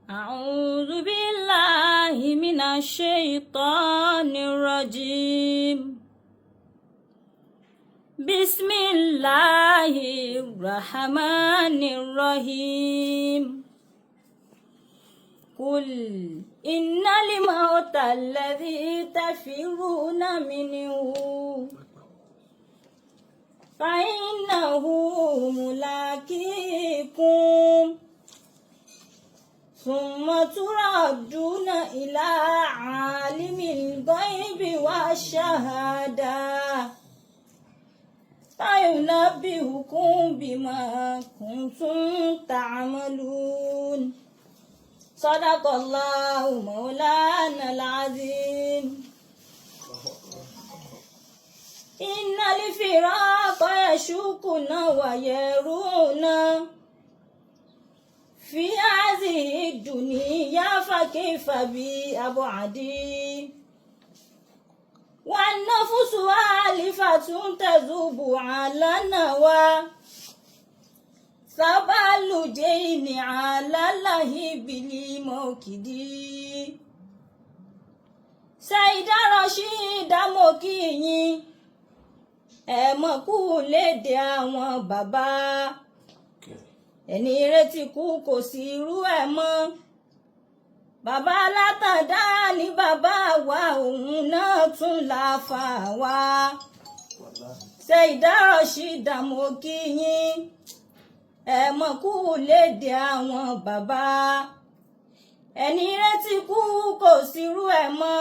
أعوذ بالله من الشيطان الرجيم بسم الله الرحمن الرحيم قل إن الموت الذي تفرون منه فإنه ملاقيكم ثم تردون إلى عالم الغيب والشهادة فينبئكم بما كنتم تعملون صدق الله مولانا العظيم إن الفراق يشوكنا ويرونا في هذه الدنيا فكيف بأبعدي والنفس آلفة تذوب على النوى سبال جين على اللهب لموكدي Saida Rashida mokiyin ẹ mọ̀ kú lédè àwọn bàbá ẹni retí kú kò sí irú ẹ̀ mọ́ bàbá látàdá ní bàbá wa òun náà tún la fà wá Saida Rashida mokiyin ẹ mọ̀ kú lédè àwọn bàbá ẹni retí kú kò sí irú ẹ̀ mọ́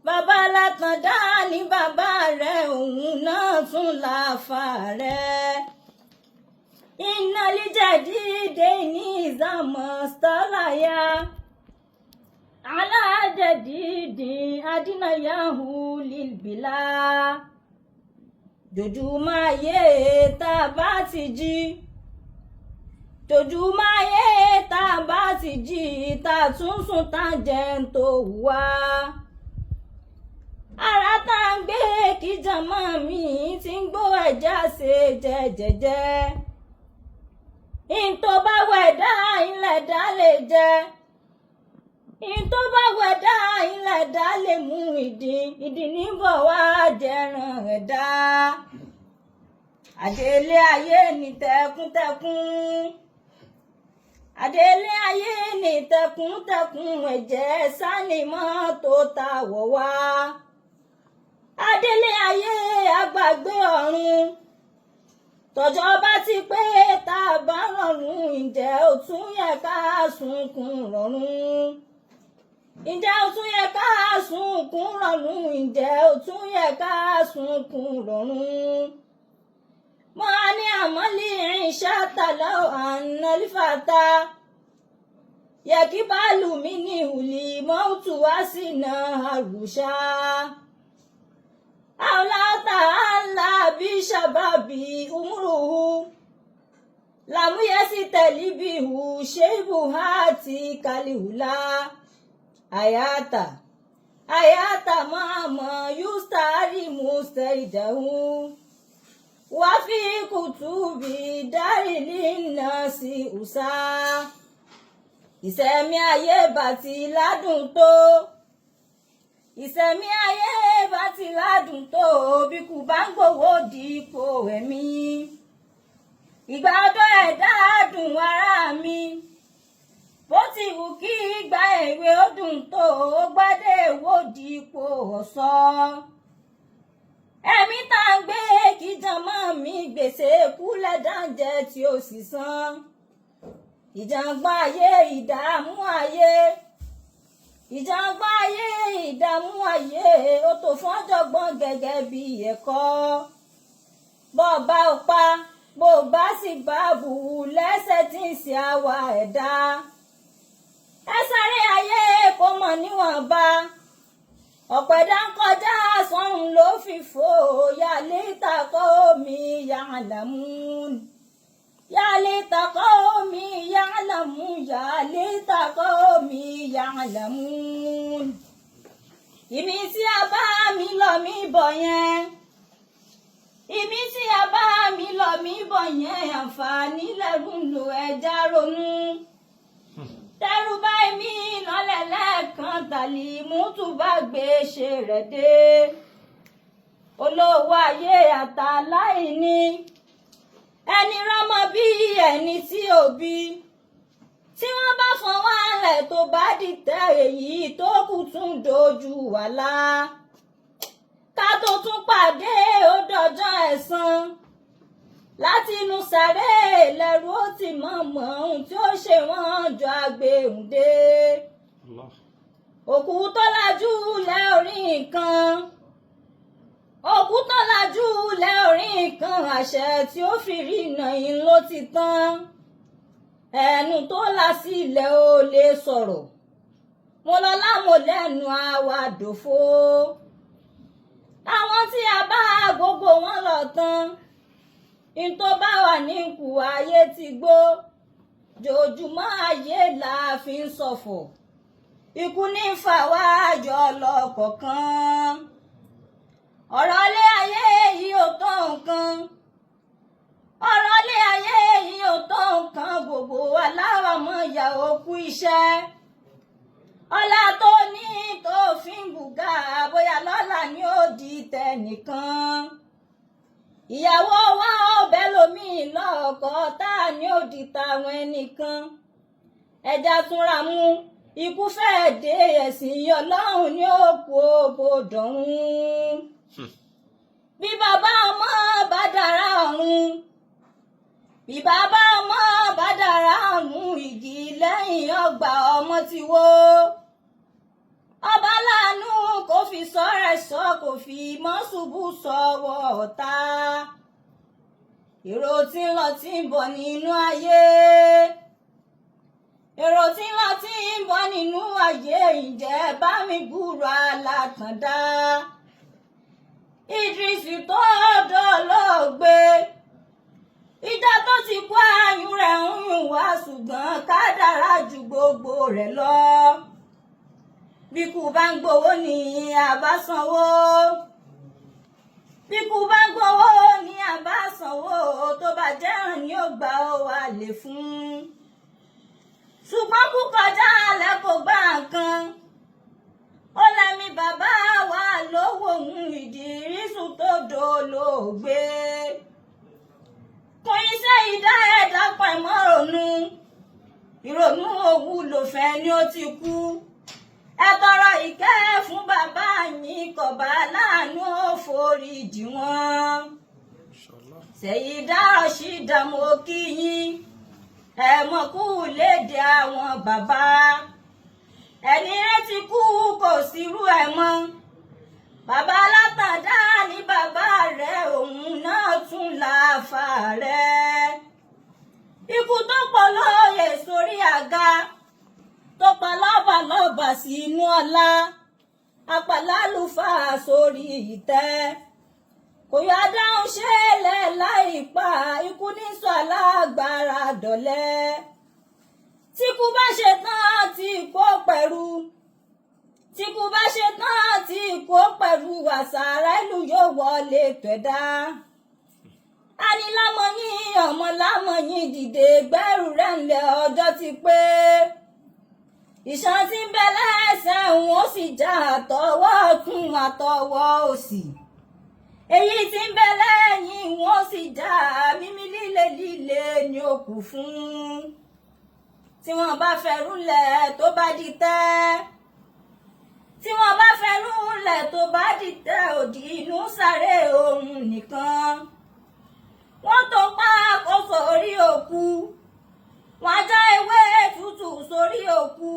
bàbá látàdá ní bàbá rẹ̀ òun náà tún la fà rẹ̀ iná líjẹ̀dídé ní ìzámọ̀ stọ́láyà alájẹ̀dídì adínáyàhù lílbìlá dojúmọ́ ayé tá a bá ti jí dojúmọ́ ayé tá a bá ti jí tá a tún sùn tá a jẹun tó wá ara tá a ń gbé kí jàmọ́ mi ti ń gbó ẹja ṣe jẹ́jẹ́jẹ́ ìntò bá wẹ̀dá ilẹ̀ dá lè jẹ ìntò bá wẹ̀dá ilẹ̀ dá lè mú ìdí níbọ̀ wá jẹran ẹ̀dá àdélé ayé ní tẹkùntẹkùn àdélé ayé ní tẹkùntẹkùn ẹ̀jẹ̀ sánimọ́ tó ta wọ̀ wá adélé ayé àgbàgbé ọ̀run tọ́jọ́ bá ti pé tá a bá rọrùn ǹjẹ́ ó tún yẹ ká sunkún rọrùn ǹjẹ́ ó tún yẹ ká sunkún rọrùn ǹjẹ́ ó tún yẹ ká sunkún rọrùn mo á ní àmọ́lí ìṣàtàlọ́ ànálífàtà yẹ kí báàlù mi ní ìhùlì mọ́tò wá sí náà àrùṣà. Allah ta'ala bi shababi umruhu lam yasitalibihu shaybuhati kalihula ayata mama yustari mustaidahu wa fi kutubi darilin nasi usa ìṣẹ̀mí ayé bá ti ládùn tó ìṣẹ̀mí ayé bá ti ládùn tó bí kú bá ń gbowó dípò ẹ̀mí ìgbà ọ̀dọ́ ẹ̀dá dùn ara mi bó ti wù kí ìgbà èwe ó dùn tó ó gbádé èwo dípò ọ̀sán ẹ̀mí tá ń gbé kí jàmọ́ mi gbèsè kú lẹ́dàjẹ́ tí ó sì san ìjàngbọ̀n ayé ìdààmú ayé ìjàngbọ̀n ayé ìdààmú ayé ó tó fún ọ̀jọ̀gbọ́n gẹ́gẹ́ bí ẹ̀kọ́ bọ́ bá ò pa bó bá sì bá bù lẹ́sẹ̀ tí ń ṣe àwa ẹ̀dá ẹ sáré ayé kó mọ̀ níwọ̀nba ọ̀pẹ̀dá ń kọjá sọ́run ló fi fò yálé takọ́ mi ya'lamun yálé takọ́ mi ya'lamun yálé takọ́ mi ya'lamun ibi tí a bá mi lọ mi bọ̀ yẹn Ibi tí a bá mi lọ mi bọ̀ yẹn àǹfààní lẹ́rù ń lo ẹja ronú. Tẹ́rù bá mi lọ́lẹ̀ lẹ́ẹ̀kan Tàlímù tún bá gbé ṣe rẹ̀ dé. Olówó ayé àtàláìní ẹni rọ́mọ bí ẹni tí ò bí. Tí wọ́n bá fọwọ́ rẹ̀ tó bá dìtẹ̀ èyí tó kù tún dojú wàhálà. Ká tó tún pàdé ó dọjọ́ ẹ̀san. Láti inú sàré lẹ́rù ó ti mọ̀ ohun tí ó ṣe wọ́n jọ agbèhùndé. Òkú tó lajú lẹ́ orí nǹkan. Òkú tó lajú lẹ́ orí nǹkan àṣẹ tí ó fi rí ìnàyìn ló ti tán. Ẹnu tó la sílẹ̀ ó lè sọ̀rọ̀. Mo lọ lámò lẹ́nu àwàdòfo. Àwọn tí a bá gbogbo wọn lọ tán. In tó bá wà ní ikú ayé ti gbó. Jòjúmọ́ ayé la fi ń ṣọ̀fọ̀. Ikú ní fà wá jọ lọ́kọ̀ọ̀kan. Ọ̀rọ̀ ilé ayé yìí ò tó nǹkan. Ọ̀rọ̀ ilé ayé yìí ò tó nǹkan. Gbogbo aláwọ̀ mọ̀ ìyà òkú iṣẹ́. Ọlá tó ní tó fi ń bùgà bóyá lọ́la ni ó di tẹnìkan. Ìyàwó wa ọbẹ̀ lomi lọ́kọ tá ni ó di tàwọn ẹnìkan. Ẹja túnra mú ikú fẹ́ẹ̀ dé ẹ̀sìn Ọlọ́run ní òkú òbòdọ̀hún. Bí bàbá ọmọ bá dára ọ̀run. Bí bàbá ọmọ bá dára ọ̀run igi lẹ́yìn ọgbà ọmọ ti wó. Ọba láàánú kò fi sọ́rẹ̀ sọ kò fi mọ́ ṣubú sọ́wọ́ ọ̀tá. Èrò tí ń lọ tí ń bọ̀ nínú ayé. Èrò tí ń lọ tí ń bọ̀ nínú ayé ǹjẹ́ bá mi gbúrò alátàndá. Ìdírísì tó dolóògbé. Ìjà tó ti kó àyùn rẹ̀ ń yùn wá ṣùgbọ́n kádàrá ju gbogbo rẹ̀ lọ. Bí kú bá ń gbowó ní àbá sanwó. Bí kú bá ń gbowó ní àbá sanwó tó bá jẹ́ràn ni ó gbà ó wà lè fún. Ṣùgbọ́n kú kọjá alẹ́ kò gbà nǹkan. Ó lẹ́mi bàbá wa lówó Ìdírísù tó dolóògbé. Kò iṣẹ́ ìdá ẹ̀dá pẹ̀mọ́ ronú. Ìrònú òwú ló fẹ́ ni ó ti kú. Ẹ tọrọ ìkẹ́ fún bàbá yín kọ̀bá láàánú ó foríjì wọ́n. Sẹ̀yìdá Rọ̀ṣídà mo kí yín. Ẹ mọ̀ kú léde àwọn bàbá. Ẹni rẹ̀ ti kú kò sírú ẹ̀ mọ́. Bàbá Látàndá ní bàbá rẹ̀ òun náà tún láàfà rẹ̀. Ikú tó pọ̀ lóye sórí àga. Tó pa lọ́bàlọ́bà sí inú ọlá. Apàlálùfáà sórí ìtẹ́. Kò yá dáhùn ṣẹlẹ̀ láìpa ikú ní sọ alágbára dọ̀lẹ. Tí kú bá ṣe tán tí kò pẹ̀rù. Tí kú bá ṣe tán tí kò pẹ̀rù àṣàrà ìlú yóò wọlé tẹ̀dá. Ani lámọ̀yìn ọmọ lámọ̀yìn dìde gbẹ́rù rẹ̀ ńlẹ̀ ọjọ́ ti pé. Ìṣàn tí ń bẹ lẹ́sẹ̀ òun ó sì já àtọwọ́ ọ̀tún àtọwọ́ òsì. Èyí tí ń bẹ lẹ́yìn òun ó sì já mímí líle líle ni ó kù fún. Tí wọ́n bá fẹ́rù lẹ̀ tó bá di tẹ́. Tí wọ́n bá fẹ́rù lẹ̀ tó bá di tẹ́ òdì inú sáré òun nìkan. Wọ́n tó pa kó sórí òkú. Wọ́n já ewé tútù sórí òkú.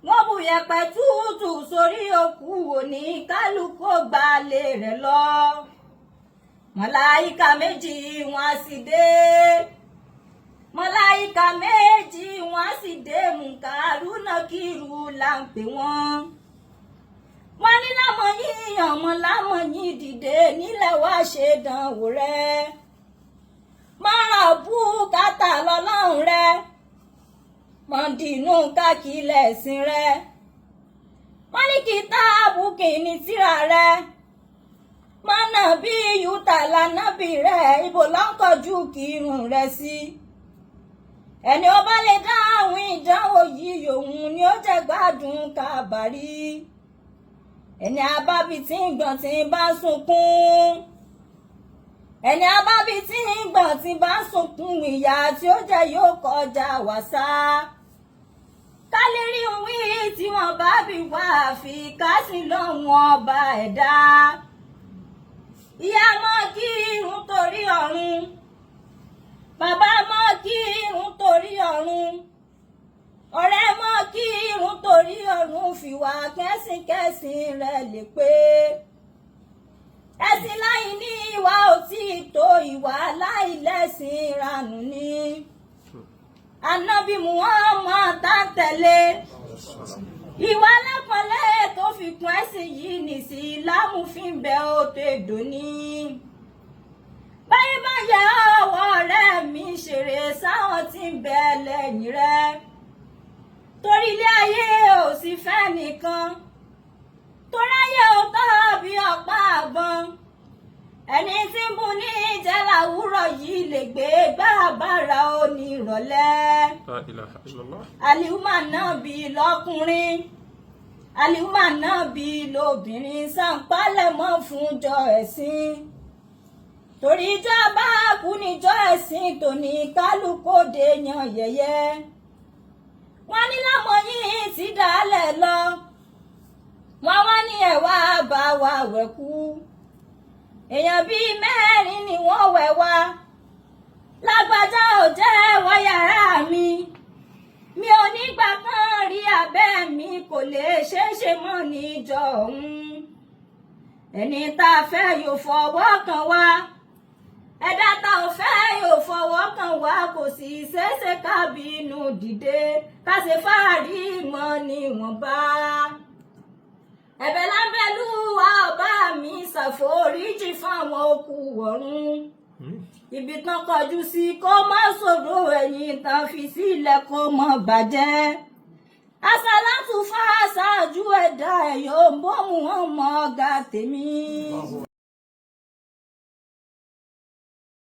Wọ́n bu yẹ̀pẹ̀ tútù sórí òkú òní kálukú gbalé rẹ̀ lọ. Màláíkà méjì wọ́n á sì dé. Màláíkà méjì wọ́n á sì dé Mùnkárù Nàkírù là ń pè wọ́n. Wọ́n ní lámọ̀yìn ọmọ lámọ̀yìn dìde nílẹ̀ wá ṣe dánwò rẹ̀. Márùn bùkátà lọ́lọ́run rẹ̀. Mọ̀dínú kákìlẹ̀ ẹ̀sìn rẹ̀. Wọ́n ní kìtàbù kìíní tírà rẹ̀. Mọ̀nà bí yù tàlà nábì rẹ̀ ibo ló ń kọjú kírun rẹ̀ sí. Ẹni ó bá lè dáhùn ìdánwò yìí òun ni ó jẹ́ gbádùn kábàárí. Ẹni abábi tí ń gbọ̀n tí ń bá sunkún. Ẹni abábi tí ń gbọ̀n tí ń bá sunkún ìyà tí ó jẹ yóò kọjá wàsá. Ká lè rí wí tí wọ́n bá bí wá fi ká sí lọ́hùn ọba ẹ̀dá. Ìyá mọ́ kírun torí ọ̀run. Bàbá mọ́ kírun torí ọ̀run. Ọ̀rẹ́ mọ́ kírun torí ọ̀run fìwà kẹ́sìnkẹ́sìn rẹ̀ lè pé. Ẹ̀sìn láì ní ìwà òtítọ́ ìwà láì lẹ́sìn ìranù ni. Ànábì Muhammad tá tẹ̀lé. Ìwà lápọ̀nlé tó fi kún ẹ̀sìn yìí ní Ìsìlámù fi ń bẹ òtò èdò ní. Báyìí bá yẹ ọwọ́ ọ̀rẹ́ mi ṣeré sáwọn tí ń bẹ lẹ́yìn rẹ̀. Torí ilé ayé ò sì fẹ́ nìkan. Torí ayé ò tọ́ bí ọ̀pá àgbọn. Ẹni tí ń bu ní ìjẹ́ làwúrọ̀ yìí lè gbé gbàbàrà onírọ̀lẹ́. Àlìhùmà náà bí lọ́kùnrin. Àlìhùmà náà bí lóbìnrin sàǹpálẹ̀ mọ́ fún jọ ẹ̀sìn. Torí ìjọ bá kú níjọ ẹ̀sìn tòní kálukóde yan yẹ̀yẹ́. Wọ́n ní lámọ̀ yìí ti dálẹ̀ lọ. Wọ́n wá ní ẹ̀wà bá wa wẹ̀kú. Èèyàn bíi mẹ́rin ni wọ́n wẹ̀ wá. Lágbájá ò jẹ́ wọ yàrá mi. Mi ò nígbà kan rí abẹ́ mi kò lè ṣeéṣe mọ́ níjọ òun. Ẹni tá a fẹ́ yóò fọwọ́ kàn wá. Ẹ̀dá tá ò fẹ́ yóò fọwọ́ kàn wá kò sì ṣeéṣe ká bínú dìde ká ṣe fáàrí mọ́ níwọ̀nba. Ẹ̀bẹ̀ lábẹ́lú wa ọba mi ṣàforíjì fáwọn òkú ọ̀run. Ibi tán kọjú sí kó má ṣòro ẹ̀yìn tán fi sílẹ̀ kó má bàjẹ́. Àsàlátù fáṣáájú ẹ̀dá ẹ̀yọ́ bóun ọmọ ọ̀gá tèmi.